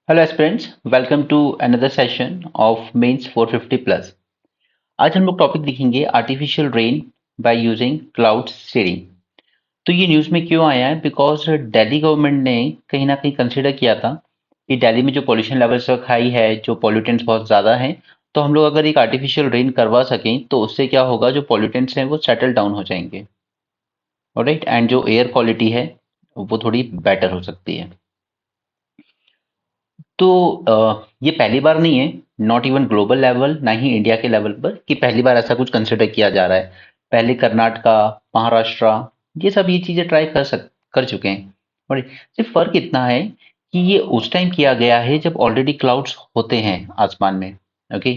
Hello aspirants, welcome to another session of mains 450 plus. आज हम लोग टॉपिक देखेंगे artificial rain by using cloud seeding. तो ये न्यूज़ में क्यों आया है? बिकॉज दिल्ली गवर्नमेंट ने कहीं ना कहीं कंसिडर किया था कि दिल्ली में जो पॉल्यूशन लेवल सब हाई है, जो पॉल्यूटेंट्स बहुत ज़्यादा हैं, तो हम लोग अगर एक आर्टिफिशियल रेन करवा सकें तो उससे क्या होगा, जो पॉल्यूटेंट्स हैं वो सेटल डाउन हो जाएंगे। ऑलराइट, एंड जो एयर क्वालिटी है वो थोड़ी बेटर हो सकती है। तो ये पहली बार नहीं है, नॉट इवन ग्लोबल लेवल, ना ही इंडिया के लेवल पर, कि पहली बार ऐसा कुछ कंसिडर किया जा रहा है। पहले कर्नाटका, महाराष्ट्र, ये चीजें ट्राई कर चुके हैं। और सिर्फ फर्क इतना है कि ये उस टाइम किया गया है जब ऑलरेडी क्लाउड्स होते हैं आसमान में। ओके,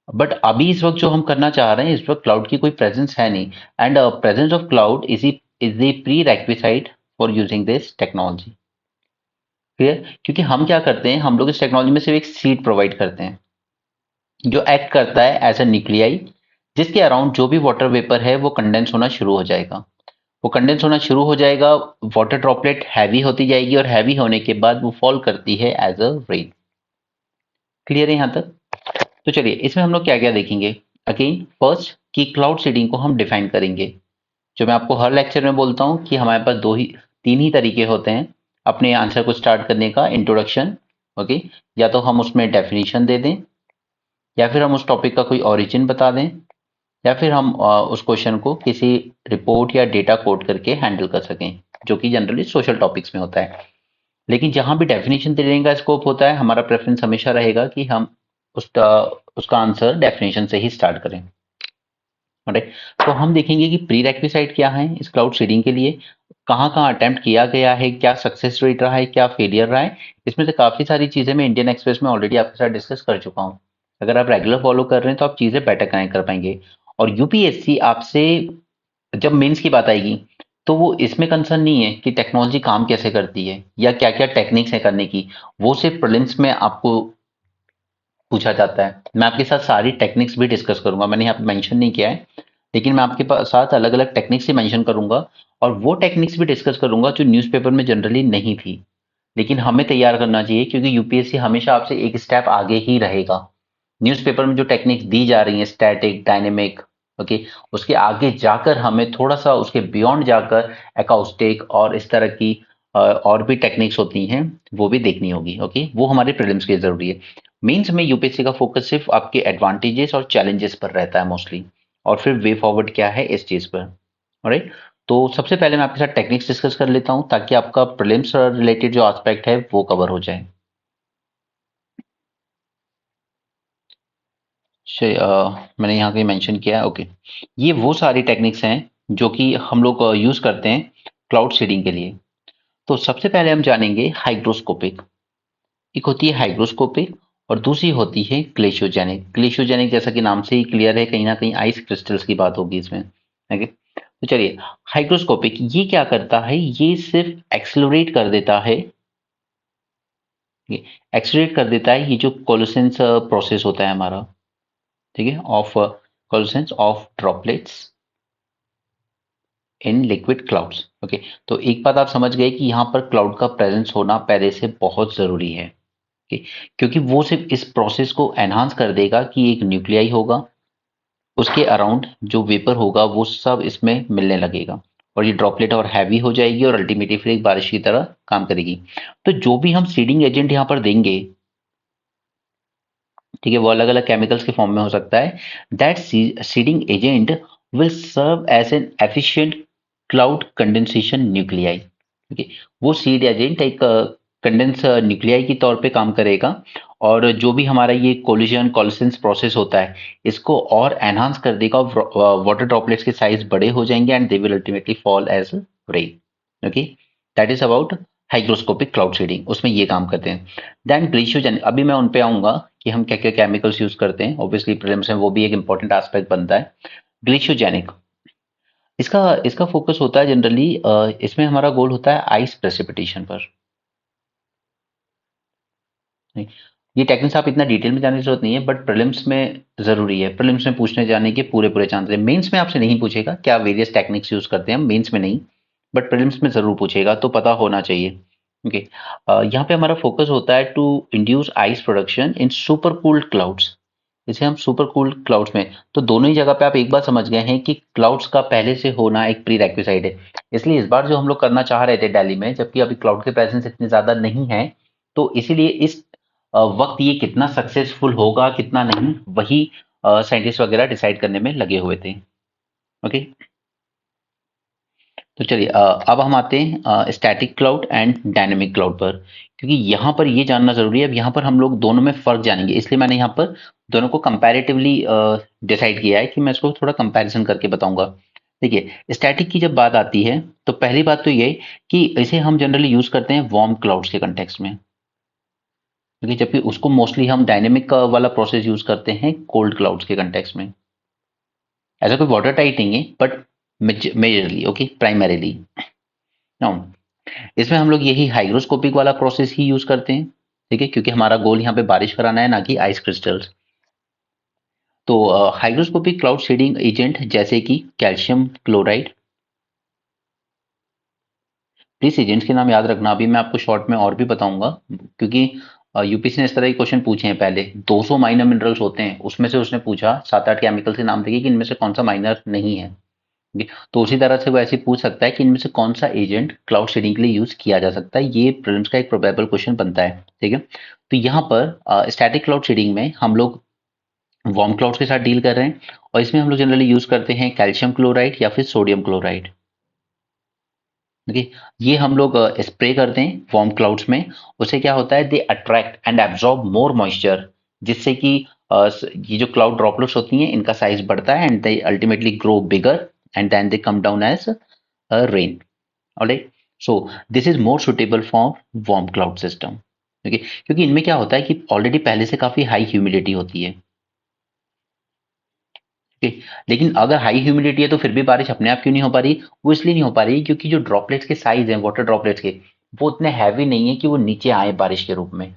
बट अभी इस वक्त जो हम करना चाह रहे हैं, इस वक्त क्लाउड की कोई प्रेजेंस है नहीं। And presence of cloud is the prerequisite for using this technology. Clear? क्योंकि हम क्या करते हैं, हम लोग इस टेक्नोलॉजी में सिर्फ एक सीड प्रोवाइड करते हैं जो एक्ट करता है एज अ न्यूक्लियाई, जिसके अराउंड जो भी वाटर वेपर है वो कंडेंस होना शुरू हो जाएगा। वो कंडेंस होना शुरू हो जाएगा, वाटर ड्रॉपलेट हैवी होती जाएगी और हैवी होने के बाद वो फॉल करती है एज अ रेन। क्लियर है यहाँ तक? तो चलिए, इसमें हम लोग क्या क्या देखेंगे। अगेन फर्स्ट, कि क्लाउड सीडिंग को हम डिफाइन करेंगे। जो मैं आपको हर लेक्चर में बोलता हूँ कि हमारे पास तीन ही तरीके होते हैं अपने आंसर को स्टार्ट करने का, इंट्रोडक्शन। ओके, या तो हम उसमें डेफिनेशन दे दें, या फिर हम उस टॉपिक का कोई ओरिजिन बता दें, या फिर हम उस क्वेश्चन को किसी रिपोर्ट या डेटा कोड करके हैंडल कर सकें, जो कि जनरली सोशल टॉपिक्स में होता है। लेकिन जहां भी डेफिनेशन देने का स्कोप होता है, हमारा प्रेफरेंस हमेशा रहेगा कि हम उसका उसका आंसर डेफिनेशन से ही स्टार्ट करें। राइट? तो हम देखेंगे कि प्री रेक्विसाइट क्या है इस क्लाउड सीडिंग के लिए, कहाँ कहाँ अटेम्प्ट किया गया है, क्या सक्सेस रेट रहा है, क्या फेलियर रहा है। इसमें से काफी सारी चीजें मैं इंडियन एक्सप्रेस में ऑलरेडी आपके साथ डिस्कस कर चुका हूँ। अगर आप रेगुलर फॉलो कर रहे हैं तो आप चीजें बेटर कनेक्ट कर पाएंगे। और यूपीएससी आपसे जब मेंस की बात आएगी, तो वो इसमें कंसर्न नहीं है कि टेक्नोलॉजी काम कैसे करती है या क्या क्या टेक्निक्स है करने की। वो सिर्फ प्रीलिम्स में आपको पूछा जाता है। मैं आपके साथ सारी टेक्निक्स भी डिस्कस करूंगा, मैंने यहाँ पे मेंशन नहीं किया है, लेकिन मैं आपके साथ अलग अलग टेक्निक्स ही मेंशन करूंगा। और वो टेक्निक्स भी डिस्कस करूंगा जो न्यूज़पेपर में जनरली नहीं थी, लेकिन हमें तैयार करना चाहिए, क्योंकि यूपीएससी हमेशा आपसे एक स्टेप आगे ही रहेगा। न्यूज़पेपर में जो टेक्निक्स दी जा रही हैं, स्टैटिक, डायनेमिक, ओके, उसके आगे जाकर हमें थोड़ा सा उसके बियॉन्ड जाकर एकॉस्टिक और इस तरह की और भी टेक्निक्स होती हैं, वो भी देखनी होगी। ओके, वो हमारे प्रीलिम्स के लिए जरूरी है। मेंस में यूपीएससी का फोकस सिर्फ आपके एडवांटेजेस और चैलेंजेस पर रहता है मोस्टली, और फिर वे फॉरवर्ड क्या है इस चीज पर। ऑलराइट, तो सबसे पहले मैं आपके साथ टेक्निक्स डिस्कस कर लेता हूं, ताकि आपका प्रीलिम्स रिलेटेड जो एस्पेक्ट है वो कवर हो जाए। मैंने यहाँ कहीं मेंशन किया है। ओके, ये वो सारी टेक्निक्स हैं जो कि हम लोग यूज करते हैं क्लाउड सीडिंग के लिए। तो सबसे पहले हम जानेंगे हाइग्रोस्कोपिक। एक होती है हाइग्रोस्कोपिक और दूसरी होती है ग्लेशियोजेनिक। ग्लेशियोजेनिक जैसा कि नाम से ही क्लियर है, कहीं ना कहीं आइस क्रिस्टल्स की बात होगी इसमें। ओके, तो चलिए, हाइग्रोस्कोपिक ये क्या करता है, ये सिर्फ एक्सेलरेट कर देता है। एक्सेलरेट कर देता है ये जो कोलोसेंस प्रोसेस होता है हमारा, ठीक है, of coalescence of droplets in liquid clouds. Okay, तो एक बात आप समझ गए कि यहाँ पर क्लाउड का प्रेजेंस होना पहले से बहुत जरूरी है। ओके, क्योंकि वो सिर्फ इस प्रोसेस को एनहांस कर देगा कि एक न्यूक्लियाई होगा, उसके अराउंड जो वेपर होगा वो सब इसमें मिलने लगेगा, और ये ड्रॉपलेट और हैवी हो जाएगी और अल्टीमेटली फिर एक बारिश की तरह काम करेगी। तो जो भी हम सीडिंग एजेंट यहाँ पर देंगे, ठीक है, वो अलग अलग केमिकल्स के फॉर्म में हो सकता है। That seeding agent will serve as an efficient cloud condensation nuclei. ठीक है, वो सीड एजेंट एक कंडेंस न्यूक्लियाई के तौर पे काम करेगा, और जो भी हमारा ये कोलिजन कोलिसेंस प्रोसेस होता है, इसको और एनहांस कर देगा। वाटर ड्रॉपलेट्स के साइज बड़े हो जाएंगे and they will ultimately fall as rain. Okay, that is about hygroscopic cloud seeding, उसमें ये काम करते हैं। देन ग्लेशियोजेनिक, अभी मैं उन पे आऊंगा कि हम क्या क्या केमिकल्स यूज करते हैं, ऑब्वियसली प्रीलिम्स में वो भी एक इंपॉर्टेंट एस्पेक्ट बनता है। ग्लेशियोजेनिक, इसका इसका फोकस होता है जनरली, इसमें हमारा गोल होता है आइस प्रेसिपिटेशन पर। नहीं, ये टेक्निक्स आप इतना डिटेल में जाने की जरूरत नहीं है, बट प्रीलिम्स में जरूरी है। प्रीलिम्स में पूछने जाने के पूरे पूरे चांस है। मेंस में आपसे नहीं पूछेगा क्या वेरियस टेक्निक्स यूज करते हैं, मेंस में नहीं, बट प्रीलिम्स में जरूर पूछेगा, तो पता होना चाहिए। ओके। यहाँ पे हमारा फोकस होता है to induce ice production in super cooled clouds. इसे हम सुपर कूल्ड क्लाउड्स में, तो दोनों ही जगह पे आप एक बार समझ गए हैं कि क्लाउड्स का पहले से होना एक प्री रेक्विसाइट है। इसलिए इस बार जो हम लोग करना चाह रहे थे दिल्ली में, जबकि अभी क्लाउड के प्रेजेंस इतने ज्यादा नहीं है, तो इसीलिए इस वक्त ये कितना सक्सेसफुल होगा कितना नहीं, वही साइंटिस्ट वगैरह डिसाइड करने में लगे हुए थे। ओके। तो चलिए अब हम आते हैं static cloud and dynamic cloud पर, क्योंकि यहाँ पर ये जानना जरूरी है। अब यहाँ पर हम लोग दोनों में फर्क जानेंगे, इसलिए मैंने यहाँ पर दोनों को कंपैरेटिवली डिसाइड किया है कि मैं इसको थोड़ा कंपैरिजन करके बताऊंगा। देखिए, स्टैटिक की जब बात आती है तो पहली बात तो ये कि इसे हम जनरली यूज करते हैं वार्म क्लाउड्स के कंटेक्स्ट में, क्योंकि जबकि उसको मोस्टली हम डायनेमिक वाला प्रोसेस यूज करते हैं कोल्ड क्लाउड्स के कंटेक्स्ट में। ऐसा कोई वाटर टाइट नहीं है, but majorly, okay, primarily. Now इसमें हम लोग यही हाइग्रोस्कोपिक वाला प्रोसेस ही यूज करते हैं, ठीक है, क्योंकि हमारा गोल यहाँ पे बारिश कराना है, ना कि आइस क्रिस्टल्स। तो हाइग्रोस्कोपिक क्लाउड शेडिंग एजेंट जैसे कि कैल्शियम क्लोराइड, प्लीज एजेंट्स के नाम याद रखना, अभी मैं आपको शॉर्ट में और भी बताऊंगा, क्योंकि यूपीसी ने इस तरह के क्वेश्चन पूछे हैं पहले। 200 माइनर मिनरल्स होते हैं, उसमें से उसने पूछा 7-8 केमिकल के नाम देखिए कि इनमें से कौन सा माइनर नहीं है। ठीक है? तो उसी तरह से वो ऐसे पूछ सकता है कि इनमें से कौन सा एजेंट क्लाउड शेडिंग के लिए यूज किया जा सकता है। ये प्रीलिम्स का एक प्रोबेबल क्वेश्चन बनता है, ठीक है। तो यहाँ पर स्टैटिक क्लाउड शेडिंग में हम लोग वार्म क्लाउड्स के साथ डील कर रहे हैं, और इसमें हम लोग जनरली यूज करते हैं कैल्शियम क्लोराइड या फिर सोडियम क्लोराइड। देखिए, ये हम लोग स्प्रे करते हैं वार्म क्लाउड्स में। उससे क्या होता है, they attract and absorb more moisture, जिससे कि ये जो क्लाउड ड्रॉपलेट्स होती हैं इनका साइज बढ़ता है and they ultimately grow bigger and then they come down as rain. Alright, so this is more suitable for warm cloud system. Okay, क्योंकि इनमें क्या होता है कि ऑलरेडी पहले से काफी हाई ह्यूमिडिटी होती है। ठीक, लेकिन अगर हाई ह्यूमिडिटी है तो फिर भी बारिश अपने आप क्यों नहीं हो पा रही? वो इसलिए नहीं हो पा रही क्योंकि जो ड्रॉपलेट्स के साइज हैं वाटर ड्रॉपलेट्स के, वो उतने हैवी नहीं है कि वो नीचे आए बारिश के रूप में।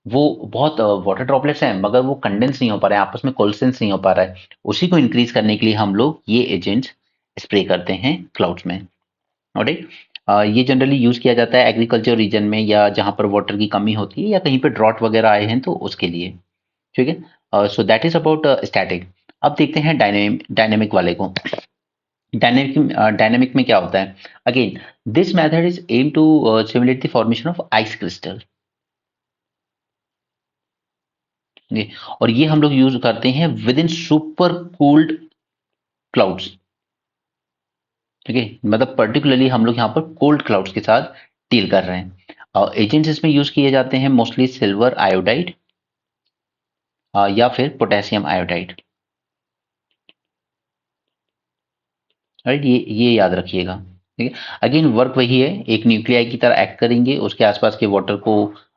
वो बहुत वाटर ड्रॉपलेट्स हैं, मगर वो कंडेंस नहीं हो पा रहे हैं, आपस में कोल्सेंस नहीं हो पा रहा है। उसी को इंक्रीज करने के लिए हम लोग ये एजेंट्स स्प्रे करते हैं क्लाउड्स में। ऑलराइट, ये जनरली यूज किया जाता है एग्रीकल्चर रीजन में, या जहां पर वाटर की कमी होती है, या कहीं पे ड्रॉट वगैरह आए हैं तो उसके लिए। ठीक है, so that is about static. अब देखते हैं डायनेमिक वाले को। डायनेमिक में क्या होता है? Again, this method is aim to simulate the formation of ice crystal. और ये हम लोग यूज करते हैं with in super cooled clouds. ठीक है, मतलब पर्टिकुलरली हम लोग यहाँ पर कोल्ड क्लाउड्स के साथ डील कर रहे हैं। और एजेंट्स इसमें यूज किए जाते हैं मोस्टली सिल्वर आयोडाइड या फिर पोटेशियम आयोडाइड। राइट, ये याद रखिएगा। ठीक है, अगेन वर्क वही है, एक न्यूक्लियाई की तरह एक्ट करेंगे, उसके आसपास के वाटर को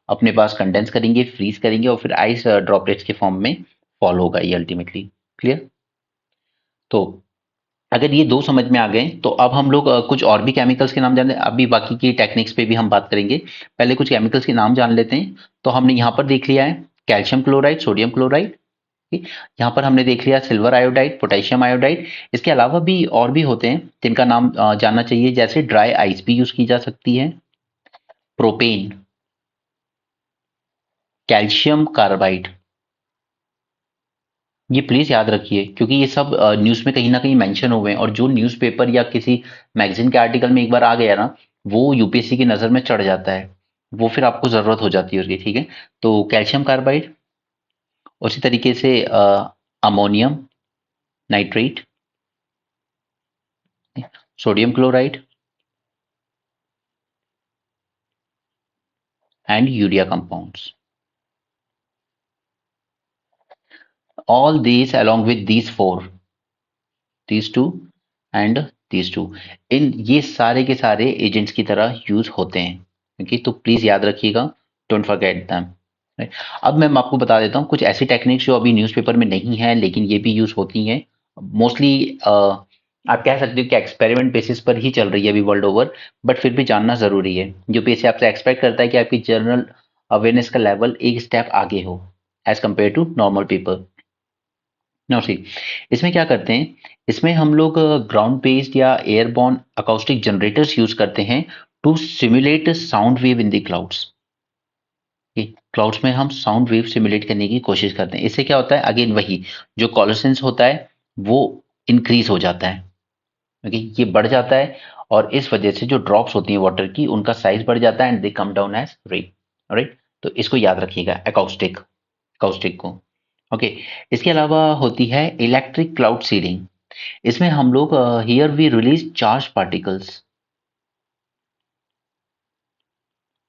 अपने पास कंडेंस करेंगे, फ्रीज करेंगे, और फिर आइस ड्रॉपलेट्स के फॉर्म में फॉल होगा ये अल्टीमेटली। क्लियर? तो अगर ये दो समझ में आ गए तो अब हम लोग कुछ और भी केमिकल्स के नाम जान लें। अभी बाकी की टेक्निक्स पे भी हम बात करेंगे, पहले कुछ केमिकल्स के नाम जान लेते हैं। तो हमने यहाँ पर देख लिया है कैल्शियम क्लोराइड, सोडियम क्लोराइड। ठीक? यहाँ पर हमने देख लिया सिल्वर आयोडाइड, पोटेशियम आयोडाइड। इसके अलावा भी और भी होते हैं जिनका नाम जानना चाहिए, जैसे ड्राई आइस भी यूज की जा सकती है, प्रोपेन, कैल्शियम कार्बाइड। ये प्लीज याद रखिए, क्योंकि ये सब न्यूज़ में कहीं ना कहीं मेंशन हुए हैं, और जो न्यूज़पेपर या किसी मैगजीन के आर्टिकल में एक बार आ गया ना, वो यूपीएससी की नज़र में चढ़ जाता है, वो फिर आपको ज़रूरत हो जाती है उसकी। ठीक है, तो कैल्शियम कार्बाइड, उसी तरीके से ammonium nitrate, sodium chloride and urea compounds. All these along with these four, these two and these two, इन ये सारे के सारे एजेंट्स की तरह यूज होते हैं। ओके, तो प्लीज याद रखिएगा, डोंट फॉरगेट दैम। अब मैं आपको बता देता हूँ कुछ ऐसी टेक्निक्स जो अभी न्यूज़पेपर में नहीं है लेकिन ये भी यूज होती हैं मोस्टली। आप कह सकते हो कि एक्सपेरिमेंट बेसिस पर ही चल रही है अभी वर्ल्ड ओवर, बट फिर भी जानना जरूरी है। यूपीएससी आपसे एक्सपेक्ट करता है कि आपकी जनरल अवेयरनेस का लेवल एक स्टेप आगे हो as compare to normal people. No see, इसमें क्या करते हैं, इसमें हम लोग ग्राउंड बेस्ड या एयरबॉर्न अकाउस्टिक जनरेटर्स यूज करते हैं to simulate sound wave in the clouds. Clouds में हम साउंड वेव सिमुलेट करने की कोशिश करते हैं। इससे क्या होता है, अगेन वही जो कॉलसेंस होता है वो इंक्रीज हो जाता है। ओके, ये बढ़ जाता है और इस वजह से जो ड्रॉप्स होती हैं वाटर की उनका साइज बढ़ जाता है and they come down as rain. Right, तो इसको याद रखिएगा, अकाउस्टिक अकाउस्टिक को। ओके, इसके अलावा होती है इलेक्ट्रिक क्लाउड सीडिंग। इसमें हम लोग here we release charge particles.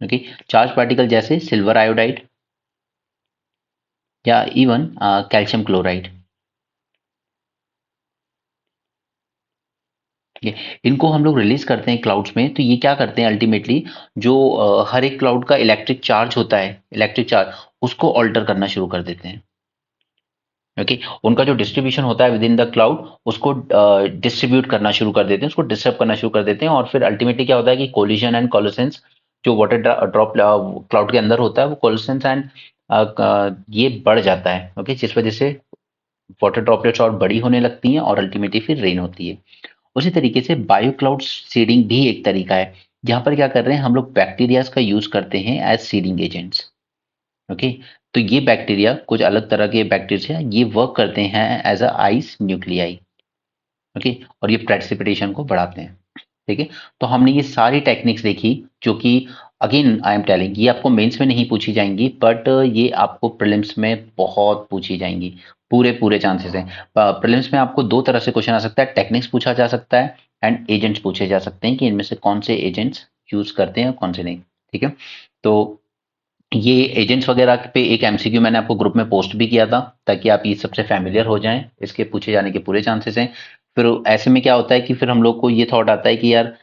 Okay, charge particle जैसे सिल्वर आयोडाइड या इवन कैल्शियम क्लोराइड। ठीक है, इनको हम लोग रिलीज करते हैं क्लाउड्स में। तो ये क्या करते हैं अल्टीमेटली, जो हर एक क्लाउड का इलेक्ट्रिक चार्ज होता है, इलेक्ट्रिक चार्ज उसको ऑल्टर करना शुरू कर देते हैं। ओके, उनका जो डिस्ट्रीब्यूशन होता है विद इन द क्लाउड उसको डिस्ट्रीब्यूट करना शुरू कर देते हैं, उसको डिस्टर्ब करना शुरू कर देते हैं और फिर अल्टीमेटली क्या होता है कि कोलिजन एंड कोलिसेंस जो वाटर ड्रॉप क्लाउड के अंदर होता है वो कोलिसेंस एंड ये बढ़ जाता है। ओके, जिस वजह से वाटर ड्रॉपलेट्स और बड़ी होने लगती हैं और अल्टीमेटली फिर रेन होती है। उसी तरीके से बायो क्लाउड सीडिंग भी एक तरीका है, जहां पर क्या कर रहे हैं हम लोग बैक्टीरियाज का यूज करते हैं एज सीडिंग एजेंट्स। ओके, तो ये बैक्टीरिया कुछ अलग तरह के बैक्टीरिया ये वर्क करते हैं as a ice nuclei. Okay, और ये प्रेसिपिटेशन को बढ़ाते हैं। ठीक है, तो हमने ये सारी टेक्निक्स देखी जो कि अगेन आई एम टेलिंग ये आपको मेंस में नहीं पूछी जाएंगी बट ये आपको प्रीलिम्स में बहुत पूछी जाएंगी। पूरे पूरे चांसेस हैं। प्रीलिम्स में आपको दो तरह से क्वेश्चन आ सकता है, टेक्निक्स पूछा जा सकता है एंड एजेंट्स पूछे जा सकते हैं कि इनमें से कौन से एजेंट्स यूज करते हैं और कौन से नहीं। ठीक है, तो ये एजेंट्स वगैरह पे एक एमसीक्यू मैंने आपको ग्रुप में पोस्ट भी किया था ताकि आप ये सबसे फैमिलियर हो जाएं, इसके पूछे जाने के पूरे चांसेस हैं। फिर ऐसे में क्या होता है कि फिर हम लोग को ये थॉट आता है कि यार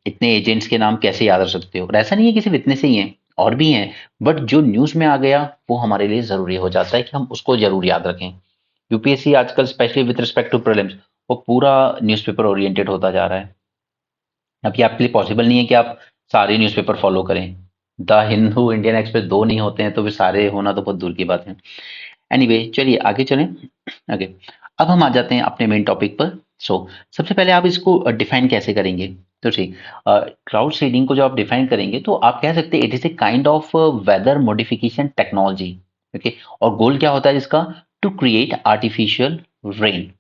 इतने एजेंट्स के नाम कैसे याद रख सकते हो, और ऐसा नहीं है कि सिर्फ इतने से ही हैं, और भी हैं, बट जो न्यूज में आ गया वो हमारे लिए जरूरी हो जाता है कि हम उसको जरूर याद रखें। यूपीएससी आजकल specially with respect to prelims वो पूरा न्यूज़पेपर ओरिएंटेड होता जा रहा है। अब ये आपके लिए पॉसिबल नहीं है कि आप सारे न्यूज़पेपर फॉलो करें। द हिंदू, इंडियन एक्सप्रेस दो नहीं होते हैं तो फिर सारे होना तो बहुत दूर की बात है। एनीवे चलिए आगे चलें। आगे अब हम आ जाते हैं अपने मेन टॉपिक पर। सबसे पहले आप इसको डिफाइन कैसे करेंगे। तो ठीक, क्लाउड सीडिंग को जो आप डिफाइन करेंगे तो आप कह सकते हैं it is a kind of weather modification technology. Okay, और गोल क्या होता है इसका, to create artificial rain,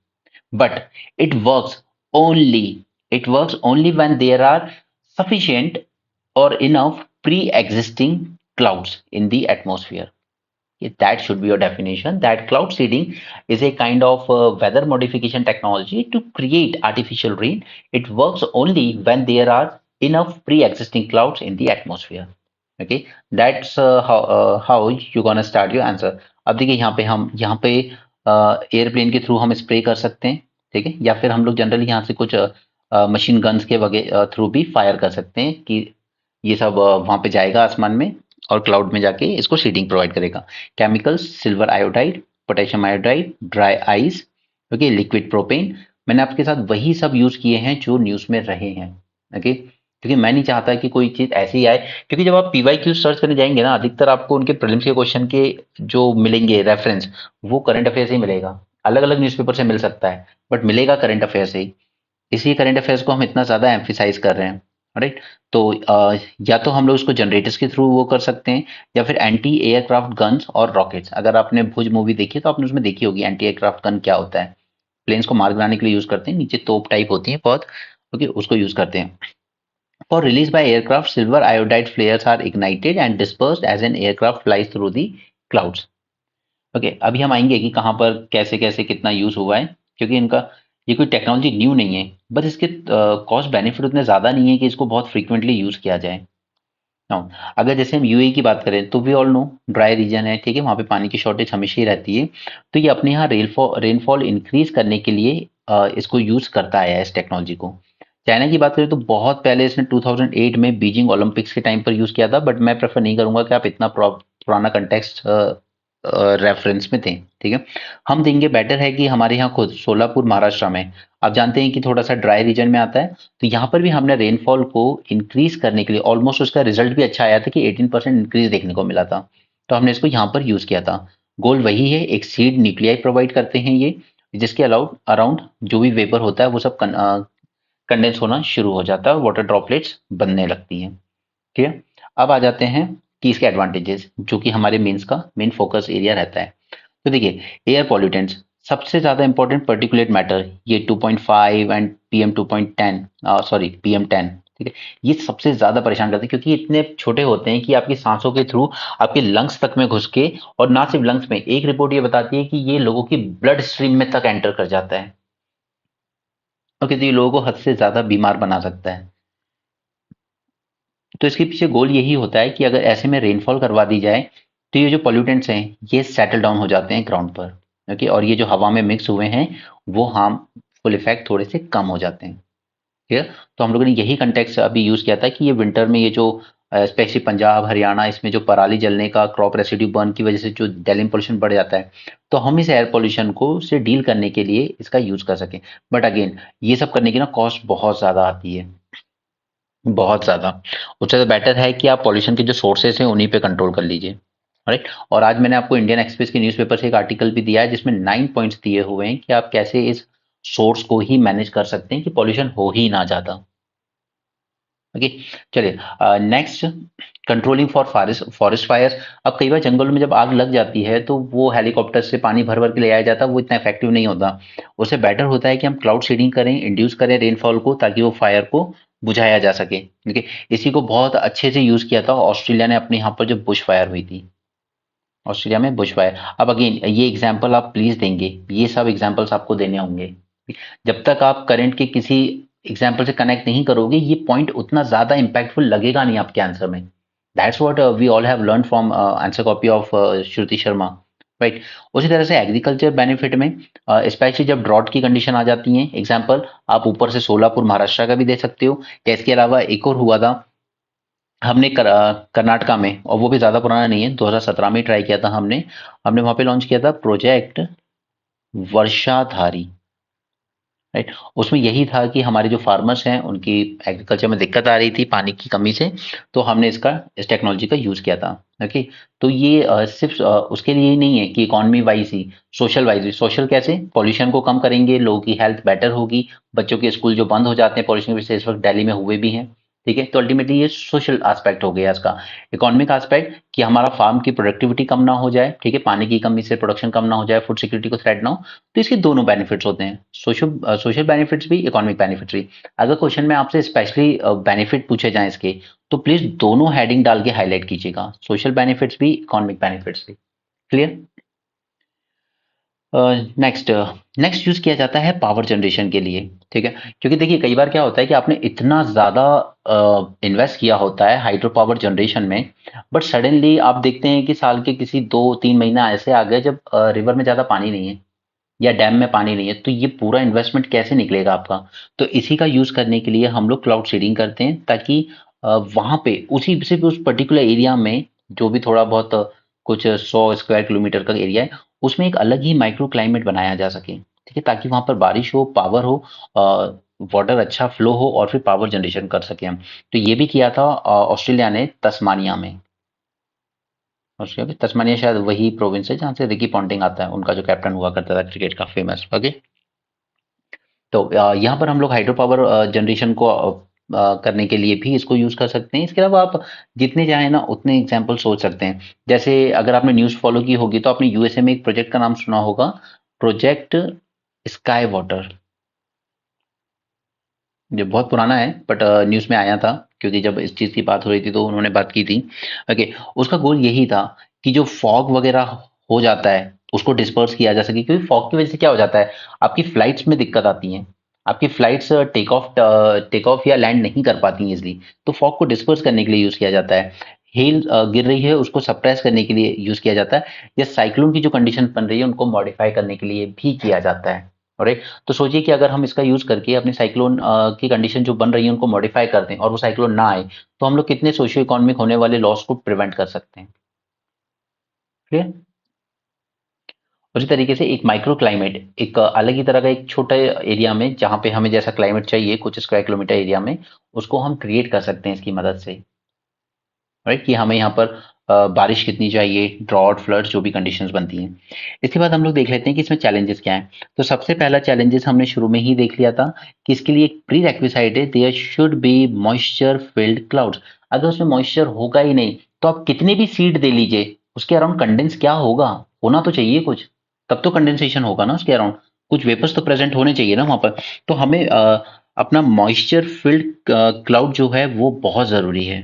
but it works only it works only when there are sufficient or enough pre-existing clouds in the atmosphere. That should be your definition, that cloud seeding is a kind of weather modification technology to create artificial rain. It works only when there are enough pre-existing clouds in the atmosphere. Okay, that's how you gonna start your answer. अब देखिए यहाँ पे हम यहाँ पे airplane के through हम spray कर सकते हैं। ठीक है, या फिर हम लोग जनरली यहाँ से कुछ मशीन गन्स के वगैरह थ्रू भी फायर कर सकते हैं कि ये सब वहां पे जाएगा आसमान में और क्लाउड में जाके इसको शीडिंग प्रोवाइड करेगा। Chemicals, silver iodide, potassium iodide, dry ice, okay, liquid propane. मैंने आपके साथ वही सब यूज किए हैं जो न्यूज में रहे हैं। ओके, क्योंकि मैं नहीं चाहता कि कोई चीज ऐसी आए, क्योंकि जब आप पीवाई क्यू सर्च करने जाएंगे ना अधिकतर आपको उनके प्रीलिम्स के क्वेश्चन के जो मिलेंगे रेफरेंस वो करंट अफेयर से ही मिलेगा। अलग अलग न्यूज़पेपर से मिल सकता है बट मिलेगा करंट अफेयर से ही। इसी करंट अफेयर्स को हम इतना ज़्यादा एम्फिसाइज कर रहे हैं। राइट, तो या तो हम लोग इसको जनरेटर्स के थ्रू वो कर सकते हैं या फिर एंटी एयरक्राफ्ट गन्स और रॉकेट्स। अगर आपने भुज मूवी देखी है तो आपने उसमें देखी होगी एंटी एयरक्राफ्ट गन क्या होता है। प्लेन्स को मार गिराने के लिए यूज करते हैं, नीचे तोप टाइप होती है बहुत। ओके, उसको यूज करते हैं। For release by aircraft silver iodide flares are ignited and dispersed as an aircraft flies through the clouds. Okay, अभी हम आएंगे कि कहाँ पर कैसे कैसे कितना यूज हुआ है, क्योंकि इनका ये कोई टेक्नोलॉजी न्यू नहीं है, बस इसके कॉस्ट बेनिफिट उतने ज़्यादा नहीं है कि इसको बहुत फ्रीक्वेंटली यूज़ किया जाए। नाउ अगर जैसे हम यूएई की बात करें तो we all know dry region है। ठीक है, वहाँ पे पानी की शॉर्टेज हमेशा ही रहती है, तो ये अपने यहाँ रेनफॉल इंक्रीज करने के लिए इसको यूज़ करता है इस टेक्नोलॉजी को। चाइना की बात करें तो बहुत पहले इसने 2008 में बीजिंग ओलंपिक्स के टाइम पर यूज़ किया था, बट मैं प्रेफर नहीं करूंगा कि आप इतना पुराना कंटेक्स्ट रेफरेंस में थे। ठीक है, हम देंगे बेटर है कि हमारे यहाँ खुद सोलापुर महाराष्ट्र में आप जानते हैं कि थोड़ा सा ड्राई रीजन में आता है, तो यहाँ पर भी हमने रेनफॉल को इंक्रीज करने के लिए ऑलमोस्ट उसका रिजल्ट भी अच्छा आया था कि 18% इंक्रीज देखने को मिला था, तो हमने इसको यहाँ पर यूज किया था। गोल वही है, एक सीड न्यूक्लियाई प्रोवाइड करते हैं ये, जिसके अलाउड अराउंड जो भी वेपर होता है वो सब कंडेंस होना शुरू हो जाता है और वाटर ड्रॉपलेट्स बनने लगती हैं। ठीक है, अब आ जाते हैं कि इसके एडवांटेजेस, जो कि हमारे मेंस का मेन फोकस एरिया रहता है। तो देखिए, एयर पॉल्यूटेंट्स सबसे ज्यादा इंपॉर्टेंट पर्टिकुलेट मैटर, ये 2.5 एंड पीएम 2.10, सॉरी पीएम 10, ठीक है, ये सबसे ज्यादा परेशान करते हैं क्योंकि ये इतने छोटे होते हैं कि आपकी सांसों के थ्रू आपके लंग्स तक में घुस के, और ना सिर्फ लंग्स में, एक रिपोर्ट ये बताती है कि ये लोगों की ब्लड स्ट्रीम में तक एंटर कर जाता है। ओके, तो ये लोगों को हद से ज्यादा बीमार बना सकता है। तो इसके पीछे गोल यही होता है कि अगर ऐसे में रेनफॉल करवा दी जाए तो ये जो पॉल्यूटेंट्स हैं ये सेटल डाउन हो जाते हैं ग्राउंड पर। ओके, और ये जो हवा में मिक्स हुए हैं वो हार्मफुल इफेक्ट थोड़े से कम हो जाते हैं। ठीक है, तो हम लोगों ने यही कंटेक्स्ट अभी यूज किया था कि ये विंटर में ये जो स्पेशली पंजाब हरियाणा, इसमें जो पराली जलने का क्रॉप रेसिड्यू बर्न की वजह से जो दिल्ली पोल्यूशन बढ़ जाता है, तो हम इस एयर पोल्यूशन को से डील करने के लिए इसका यूज कर सकें। बट अगेन, ये सब करने की ना कॉस्ट बहुत ज्यादा आती है, बहुत ज़्यादा। उससे तो बेटर है कि आप पॉल्यूशन के जो सोर्सेस हैं उन्हीं पे कंट्रोल कर लीजिए। राइट, और आज मैंने आपको इंडियन एक्सप्रेस के न्यूज़पेपर से एक आर्टिकल भी दिया है जिसमें 9 पॉइंट्स दिए हुए हैं कि आप कैसे इस सोर्स को ही मैनेज कर सकते हैं कि पॉल्यूशन हो ही ना ज़्यादा। ओके, चलिए next, controlling for forest forest fire. अब कई बार जंगलों में जब आग लग जाती है तो वो हेलीकॉप्टर से पानी भर भर के ले आया जाता है, वो इतना इफेक्टिव नहीं होता। उससे बेटर होता है कि हम क्लाउड सीडिंग करें, इंड्यूस करें रेनफॉल को, ताकि वो फायर को बुझाया जा सके। ठीक है, इसी को बहुत अच्छे से यूज किया था ऑस्ट्रेलिया ने अपने यहाँ पर जब बुश फायर हुई थी, ऑस्ट्रेलिया में बुश फायर। अब अगेन ये एग्जाम्पल आप प्लीज देंगे, ये सब एग्जाम्पल्स आपको देने होंगे। जब तक आप करंट के किसी एग्जाम्पल से कनेक्ट नहीं करोगे ये पॉइंट उतना ज्यादा इंपैक्टफुल लगेगा नहीं आपके आंसर में। That's what we all have learn from answer copy of Shruti Sharma. Right, उसी तरह से एग्रीकल्चर बेनिफिट में स्पेशली जब ड्रॉट की कंडीशन आ जाती है, एग्जाम्पल आप ऊपर से सोलापुर महाराष्ट्र का भी दे सकते हो, या इसके अलावा एक और हुआ था हमने कर्नाटका में, और वो भी ज्यादा पुराना नहीं है, 2017 में ट्राई किया था हमने। हमने वहां पे लॉन्च किया था प्रोजेक्ट वर्षाधारी। राइट, उसमें यही था कि हमारे जो फार्मर्स हैं उनकी एग्रीकल्चर में दिक्कत आ रही थी पानी की कमी से, तो हमने इस टेक्नोलॉजी का यूज किया था। ओके, तो ये सिर्फ उसके लिए ही नहीं है कि इकोनॉमी वाइज ही, सोशल वाइज भी। सोशल कैसे, पॉल्यूशन को कम करेंगे, लोगों की हेल्थ बेटर होगी, बच्चों के स्कूल जो बंद हो जाते हैं पॉल्यूशन की वजह से, इस वक्त दिल्ली में हुए भी हैं। ठीक है, तो अल्टीमेटली ये सोशल एस्पेक्ट हो गया इसका। इकोनॉमिक एस्पेक्ट कि हमारा फार्म की प्रोडक्टिविटी कम ना हो जाए, ठीक है, पानी की कमी से प्रोडक्शन कम ना हो जाए, फूड सिक्योरिटी को थ्रेट ना हो। तो इसके दोनों बेनिफिट्स होते हैं, सोशल सोशल बेनिफिट्स भी, इकोनॉमिक बेनिफिट्स भी। अगर क्वेश्चन में आपसे स्पेशली बेनिफिट पूछे जाएं इसके, तो प्लीज दोनों हेडिंग डाल के हाईलाइट कीजिएगा, सोशल बेनिफिट्स भी, इकोनॉमिक बेनिफिट्स भी। क्लियर? नेक्स्ट, नेक्स्ट यूज किया जाता है पावर जनरेशन के लिए। ठीक है, क्योंकि देखिए कई बार क्या होता है कि आपने इतना ज्यादा इन्वेस्ट किया होता है हाइड्रो पावर जनरेशन में, बट सडनली आप देखते हैं कि साल के किसी 2-3 महीना ऐसे आ गए जब रिवर में ज्यादा पानी नहीं है या डैम में पानी नहीं है, तो ये पूरा इन्वेस्टमेंट कैसे निकलेगा आपका। तो इसी का यूज करने के लिए हम लोग क्लाउड सीडिंग करते हैं, ताकि वहां पे उसी सिर्फ उस पर्टिकुलर एरिया में जो भी थोड़ा बहुत कुछ 100 स्क्वायर किलोमीटर का एरिया है, उसमें एक अलग ही माइक्रो क्लाइमेट बनाया जा सके। ठीक है, ताकि वहां पर बारिश हो, पावर हो, वाटर अच्छा फ्लो हो, और फिर पावर जनरेशन कर सके हम। तो ये भी किया था ऑस्ट्रेलिया ने तस्मानिया में। ऑस्ट्रेलिया में तस्मानिया शायद वही प्रोविंस है जहाँ से रिकी पॉन्टिंग आता है, उनका जो कैप्टन हुआ करता था क्रिकेट का फेमस। ओके, तो यहाँ पर हम लोग हाइड्रो पावर जनरेशन को करने के लिए भी इसको यूज कर सकते हैं। इसके अलावा आप जितने चाहें ना उतने एग्जाम्पल सोच सकते हैं। जैसे अगर आपने न्यूज़ फॉलो की होगी तो आपने यूएसए में एक प्रोजेक्ट का नाम सुना होगा, प्रोजेक्ट स्काई वाटर, जो बहुत पुराना है बट न्यूज़ में आया था, क्योंकि जब इस चीज़ की बात हो रही थी तो उन्होंने बात की थी। ओके, उसका गोल यही था कि जो फॉग वगैरह हो जाता है उसको डिस्पर्स किया जा सके, क्योंकि फॉग की वजह से क्या हो जाता है, आपकी फ्लाइट्स में दिक्कत आती हैं, आपकी फ्लाइट्स टेक ऑफ या लैंड नहीं कर पाती इजिली। तो फॉग को डिस्पर्स करने के लिए यूज किया जाता है। हेल गिर रही है उसको सप्रेस करने के लिए यूज किया जाता है, या साइक्लोन की जो कंडीशन बन रही है उनको मॉडिफाई करने के लिए भी किया जाता है। राइट, तो सोचिए कि अगर हम इसका यूज करके अपने साइक्लोन की कंडीशन जो बन रही है उनको मॉडिफाई कर दें और वो साइक्लोन ना आए, तो हम लोग कितने सोशियो इकोनॉमिक होने वाले लॉस को प्रिवेंट कर सकते हैं। क्लियर? उसी तरीके से एक माइक्रो क्लाइमेट, एक अलग ही तरह का एक छोटे एरिया में जहाँ पे हमें जैसा क्लाइमेट चाहिए कुछ स्क्वायर किलोमीटर एरिया में, उसको हम क्रिएट कर सकते हैं इसकी मदद से। राइट, कि हमें यहाँ पर बारिश कितनी चाहिए, ड्रॉट, फ्लड जो भी कंडीशंस बनती हैं। इसके बाद हम लोग देख लेते हैं कि इसमें चैलेंजेस क्या हैं। तो सबसे पहला चैलेंजेस हमने शुरू में ही देख लिया था कि इसके लिए एक प्री रेक्विसाइट है, there should be moisture filled clouds. अगर उसमें मॉइस्चर होगा ही नहीं तो आप कितने भी सीड दे लीजिए, उसके अराउंड कंडेंस क्या होगा, होना तो चाहिए कुछ, तब तो कंडेंसेशन होगा ना उसके अराउंड, कुछ वेपर्स तो प्रेजेंट होने चाहिए ना वहां पर। तो हमें अपना मॉइस्चर फिल्ड क्लाउड जो है वो बहुत जरूरी है।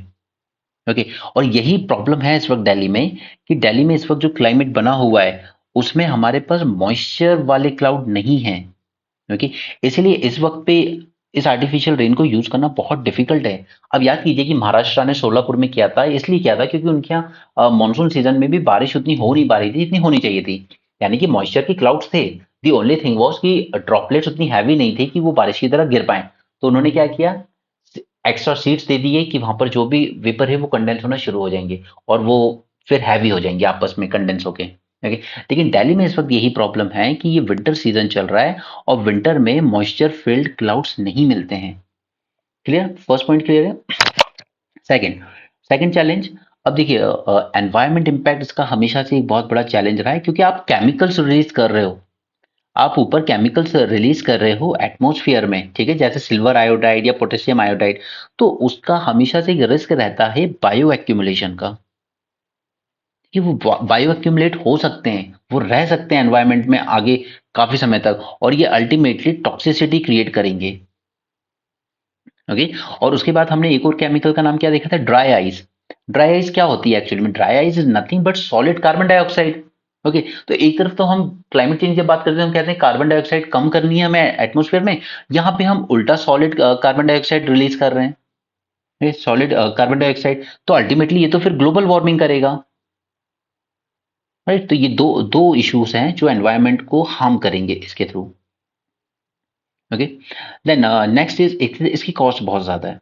ओके। और यही प्रॉब्लम है इस वक्त दिल्ली में, कि दिल्ली में इस वक्त जो क्लाइमेट बना हुआ है उसमें हमारे पास मॉइस्चर वाले क्लाउड नहीं है। ओके। इसलिए इस वक्त पे इस आर्टिफिशियल रेन को यूज करना बहुत डिफिकल्ट है। अब याद कीजिए कि महाराष्ट्र ने सोलापुर में किया था, इसलिए किया था क्योंकि उनके यहाँ मानसून सीजन में भी बारिश उतनी हो नहीं पा रही थी जितनी होनी चाहिए थी। यानी कि मॉइस्चर के क्लाउड्स थे, दी ओनली थिंग वॉज कि ड्रॉपलेट्स उतनी हैवी नहीं थी कि वो बारिश की तरह गिर पाए। तो उन्होंने क्या किया, एक्स्ट्रा सीट्स दे दिए कि वहां पर जो भी वेपर है वो कंडेंस होना शुरू हो जाएंगे और वो फिर हैवी हो जाएंगे आपस में कंडेंस होके। ओके। लेकिन दिल्ली में इस वक्त यही प्रॉब्लम है कि ये विंटर सीजन चल रहा है और विंटर में मॉइस्चर फिल्ड क्लाउड्स नहीं मिलते हैं। क्लियर, फर्स्ट पॉइंट क्लियर है। Second, second challenge. अब देखिए एनवायरमेंट इम्पैक्ट इसका हमेशा से एक बहुत बड़ा चैलेंज रहा है, क्योंकि आप केमिकल्स रिलीज कर रहे हो, आप ऊपर केमिकल्स रिलीज कर रहे हो एटमॉस्फेयर में, ठीक है, जैसे सिल्वर आयोडाइड या पोटेशियम आयोडाइड। तो उसका हमेशा से एक रिस्क रहता है बायो एक्यूमुलेशन का, कि वो बायो एक्यूमुलेट हो सकते हैं, वो रह सकते हैं एनवायरनमेंट में आगे काफी समय तक, और ये अल्टीमेटली टॉक्सिसिटी क्रिएट करेंगे। ओके। और उसके बाद हमने एक और केमिकल का नाम क्या देखा था, ड्राई आइस। ड्राई आइस क्या होती है एक्चुअली में, dry ice is nothing but solid carbon dioxide. Okay. तो एक तरफ तो हम क्लाइमेट चेंज की बात करते हैं, हम कहते हैं कार्बन डाइऑक्साइड कम करनी है हमें एटमॉस्फेयर में, यहाँ पे हम उल्टा सॉलिड कार्बन डाइऑक्साइड रिलीज कर रहे हैं, सॉलिड कार्बन डाइऑक्साइड। तो अल्टीमेटली ये तो फिर ग्लोबल वार्मिंग करेगा, राइट। तो ये दो दो इश्यूज हैं जो एनवायरनमेंट को हार्म करेंगे इसके थ्रू। ओके। देन नेक्स्ट इज, इसकी कॉस्ट बहुत ज़्यादा है,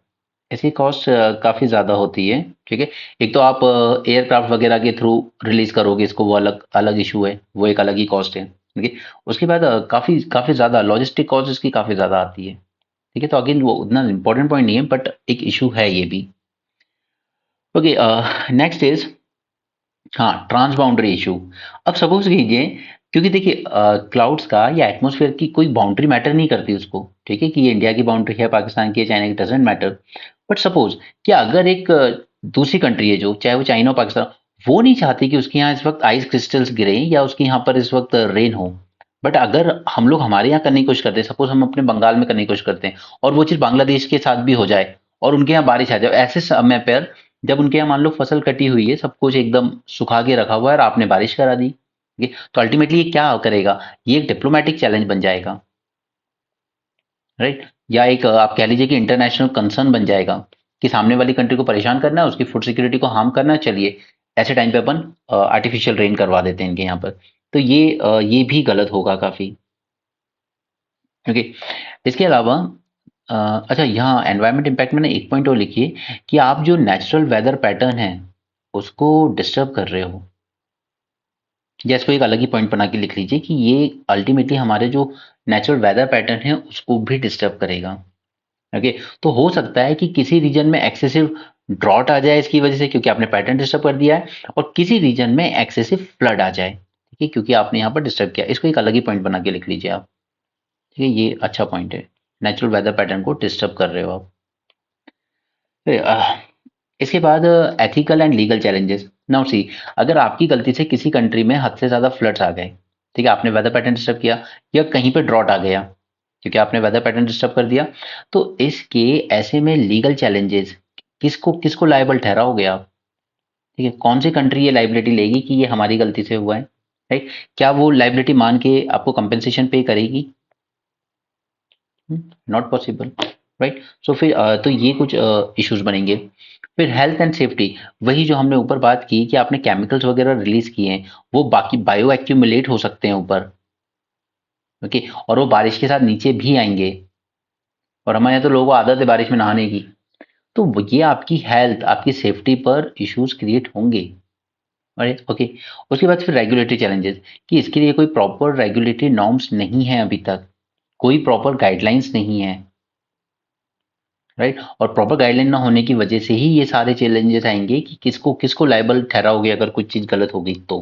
इसकी कॉस्ट काफ़ी ज़्यादा होती है, ठीक है। एक तो आप एयरक्राफ्ट वगैरह के थ्रू रिलीज करोगे इसको, वो अलग अलग इशू है, वो एक अलग ही कॉस्ट है, ठीक है। उसके बाद काफ़ी काफ़ी ज़्यादा लॉजिस्टिक कॉस्ट इसकी काफ़ी ज़्यादा आती है, ठीक है। तो अगेन वो उतना इंपॉर्टेंट पॉइंट नहीं है बट एक इशू है ये भी। ओके। नेक्स्ट इज, हाँ, ट्रांसबाउंडरी इशू। अब सपोज कीजिए, क्योंकि देखिए क्लाउड्स का या एटमॉस्फेयर की कोई बाउंड्री मैटर नहीं करती उसको, ठीक है, कि ये इंडिया की बाउंड्री है, पाकिस्तान की है, चाइना की, डजेंट मैटर। बट सपोज कि अगर एक दूसरी कंट्री है, जो चाहे वो चाइना हो पाकिस्तान, वो नहीं चाहती कि उसके यहाँ इस वक्त आइस क्रिस्टल्स गिरे या उसके यहाँ पर इस वक्त रेन हो। बट अगर हम लोग हमारे यहाँ करने की कोशिश करते हैं, सपोज हम अपने बंगाल में करने की कोशिश करते हैं, और वो चीज़ बांग्लादेश के साथ भी हो जाए और उनके यहाँ बारिश आ जाए, ऐसे समय पर जब उनके यहाँ मान लो फसल कटी हुई है, सब कुछ एकदम सुखा के रखा हुआ है और आपने बारिश करा दी, ठीक है, तो अल्टीमेटली ये क्या करेगा, ये एक डिप्लोमेटिक चैलेंज बन जाएगा, राइट। या एक आप कह लीजिए कि इंटरनेशनल कंसर्न बन जाएगा, कि सामने वाली कंट्री को परेशान करना है, उसकी फूड सिक्योरिटी को हार्म करना है, चलिए ऐसे टाइम पे अपन आर्टिफिशियल रेन करवा देते हैं इनके यहाँ पर। तो ये भी गलत होगा काफी। ओके। इसके अलावा अ, अच्छा, यहाँ एनवायरमेंट इम्पैक्ट में ना एक पॉइंट और लिखिए, कि आप जो नेचुरल वेदर पैटर्न है उसको डिस्टर्ब कर रहे हो, या इसको एक अलग ही पॉइंट बना के लिख लीजिए कि ये अल्टीमेटली हमारे जो नेचुरल वेदर पैटर्न है उसको भी डिस्टर्ब करेगा। ओके। तो हो सकता है कि किसी रीजन में एक्सेसिव ड्रॉट आ जाए इसकी वजह से, क्योंकि आपने पैटर्न डिस्टर्ब कर दिया है, और किसी रीजन में एक्सेसिव फ्लड आ जाए, ठीक है, क्योंकि आपने यहाँ पर डिस्टर्ब किया। इसको एक अलग ही पॉइंट बना के लिख लीजिए आप, ठीक है, ये अच्छा पॉइंट है, नेचुरल वेदर पैटर्न को डिस्टर्ब कर रहे हो आप। फिर, इसके बाद ethical and legal challenges. Now see, अगर आपकी गलती से किसी कंट्री में हद से ज़्यादा फ्लड्स आ गए, ठीक है, आपने वेदर पैटर्न डिस्टर्ब किया, या कहीं पे ड्रॉट आ गया क्योंकि आपने वेदर पैटर्न डिस्टर्ब कर दिया, तो इसके ऐसे में लीगल चैलेंजेस, किसको किसको लायबल ठहराओगे आप, ठीक है, कौन सी कंट्री ये लाइबिलिटी लेगी कि ये हमारी गलती से हुआ है, राइट। क्या वो लाइबिलिटी मान के आपको कंपेंसेशन पे करेगी, नॉट पॉसिबल, राइट। सो फिर तो ये कुछ इश्यूज बनेंगे। फिर हेल्थ एंड सेफ्टी, वही जो हमने ऊपर बात की कि आपने केमिकल्स वगैरह रिलीज किए हैं, वो बाकी बायो एक्यूमुलेट हो सकते हैं ऊपर, ओके, और वो बारिश के साथ नीचे भी आएंगे, और हमारे यहाँ तो लोगों को आदत है बारिश में नहाने की। तो ये आपकी हेल्थ, आपकी सेफ्टी पर इश्यूज क्रिएट होंगे। राइट। ओके। उसके बाद फिर रेगुलेटरी चैलेंजेस, कि इसके लिए कोई प्रॉपर रेगुलेटरी नॉर्म्स नहीं है अभी तक, कोई प्रॉपर गाइडलाइंस नहीं है, राइट। और प्रॉपर गाइडलाइन ना होने की वजह से ही ये सारे चैलेंजेस आएंगे कि किसको किसको लायबल ठहराओगे अगर कुछ चीज गलत हो गई तो।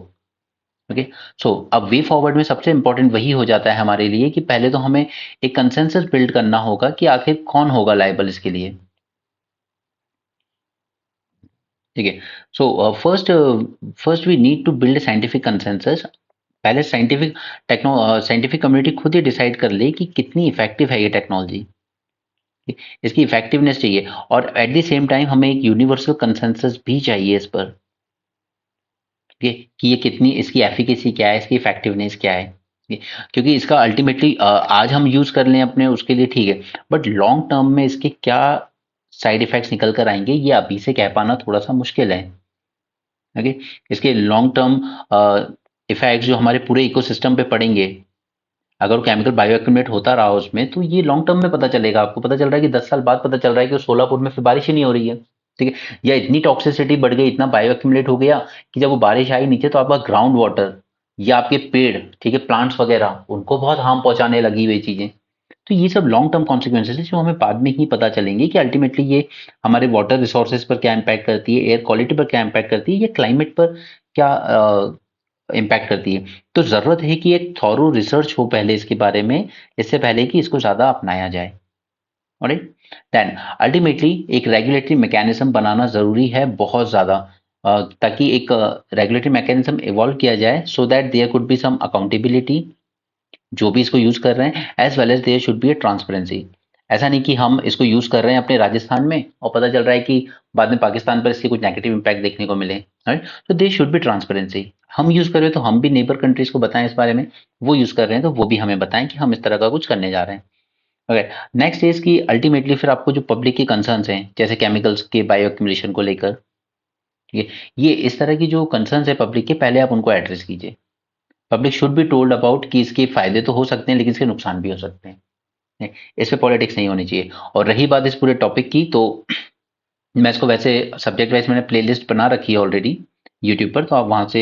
ओके। सो अब वे फॉरवर्ड में सबसे इंपॉर्टेंट वही हो जाता है हमारे लिए कि पहले तो हमें एक कंसेंसस बिल्ड करना होगा कि आखिर कौन होगा लायबल इसके लिए। ठीक है। So first we need to build scientific consensus. पहले साइंटिफिक कम्युनिटी खुद ही डिसाइड कर ले कि कितनी इफेक्टिव है ये टेक्नोलॉजी, इसकी इफेक्टिवनेस चाहिए। और एट द सेम टाइम हमें एक यूनिवर्सल कंसेंसस भी चाहिए इस पर, ठीक है, कि ये कितनी इसकी एफिकेसी क्या है, इसकी इफेक्टिवनेस क्या है। ठीक है, क्योंकि इसका अल्टीमेटली आज हम यूज कर लें अपने उसके लिए ठीक है, बट लॉन्ग टर्म में इसके क्या साइड इफेक्ट्स निकल कर आएंगे ये अभी से कह पाना थोड़ा सा मुश्किल है। ओके। इसके लॉन्ग टर्म इफेक्ट्स जो हमारे पूरे इकोसिस्टम पे पड़ेंगे, अगर वो केमिकल बायोएक्टिवेट होता रहा उसमें तो ये लॉन्ग टर्म में पता चलेगा। आपको पता चल रहा है कि 10 साल बाद पता चल रहा है कि सोलापुर में फिर बारिश ही नहीं हो रही है। ठीक है, या इतनी टॉक्सिसिटी बढ़ गई, इतना बायोएक्टिवेट हो गया कि जब वो बारिश आई नीचे तो आपका ग्राउंड वाटर या आपके पेड़, ठीक है, प्लांट्स वगैरह, उनको बहुत हार्म पहुंचाने लगी हुई चीजें। तो ये सब लॉन्ग टर्म कॉन्सिक्वेंसेस है जो हमें बाद में ही पता चलेंगे कि अल्टीमेटली ये हमारे वाटर रिसोर्सेज पर क्या इम्पैक्ट करती है, एयर क्वालिटी पर क्या इम्पैक्ट करती है, या क्लाइमेट पर क्या इम्पैक्ट करती है। तो ज़रूरत है कि एक थॉरो रिसर्च हो पहले इसके बारे में, इससे पहले कि इसको ज़्यादा अपनाया जाए। ऑलराइट। देन अल्टीमेटली एक रेगुलेटरी मैकेनिज्म बनाना ज़रूरी है बहुत ज़्यादा, ताकि एक रेगुलेटरी मैकेनिज्म इवॉल्व किया जाए so that there could be some accountability जो भी इसको यूज़ कर रहे हैं, as well as there should be a transparency. ऐसा नहीं कि हम इसको यूज़ कर रहे हैं अपने राजस्थान में और पता चल रहा है कि बाद में पाकिस्तान पर इसके कुछ नेगेटिव इम्पैक्ट देखने को मिले। राइट। तो दे शुड बी ट्रांसपेरेंसी। हम यूज़ कर रहे हैं तो हम भी नेबर कंट्रीज को बताएं इस बारे में, वो यूज़ कर रहे हैं तो वो भी हमें बताएं कि हम इस तरह का कुछ करने जा रहे हैं। ओके। नेक्स्ट इज कि अल्टीमेटली फिर आपको जो पब्लिक के कंसर्न्स हैं जैसे केमिकल्स के बायो एक्यूमुलेशन को लेकर, ठीक है, ये इस तरह की जो कंसर्न्स है पब्लिक के, पहले आप उनको एड्रेस कीजिए। Public should be told about कि इसके फायदे तो हो सकते हैं लेकिन इसके नुकसान भी हो सकते हैं। नहीं, इस पे पॉलिटिक्स नहीं होनी चाहिए। और रही बात इस पूरे टॉपिक की, तो मैं इसको वैसे सब्जेक्ट वाइज मैंने प्लेलिस्ट बना रखी है ऑलरेडी यूट्यूब पर, तो आप वहाँ से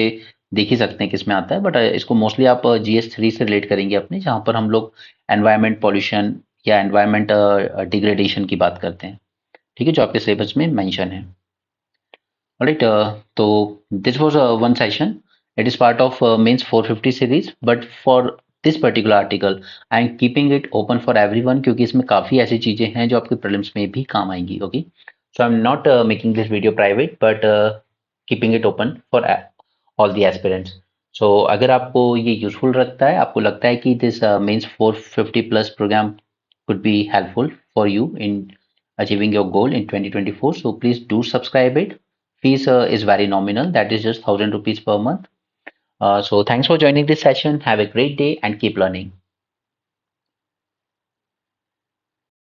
देख ही सकते हैं किस में आता है। बट इसको मोस्टली आप GS3 से रिलेट करेंगे अपने, जहाँ पर हम लोग एनवायरमेंट पॉल्यूशन या एनवायरमेंट डिग्रेडेशन की बात करते हैं। ठीक है, जो आपके सिलेबस में मेंशन है। ऑलराइट। तो this was one session, it is part of mains 450 series, but for this particular article I am keeping it open for everyone, क्योंकि इसमें काफ़ी ऐसी चीज़ें हैं जो आपके प्रीलिम्स में भी काम आएंगी। Okay. So I am not making this video private but keeping it open for all the aspirants. So अगर आपको ये यूजफुल लगता है, आपको लगता है कि this mains 450 plus program could be helpful for you in achieving your goal in 2024, so please do subscribe it. Fees is very nominal, that is just 1000 rupees per month. So thanks for joining this session. Have a great day and keep learning.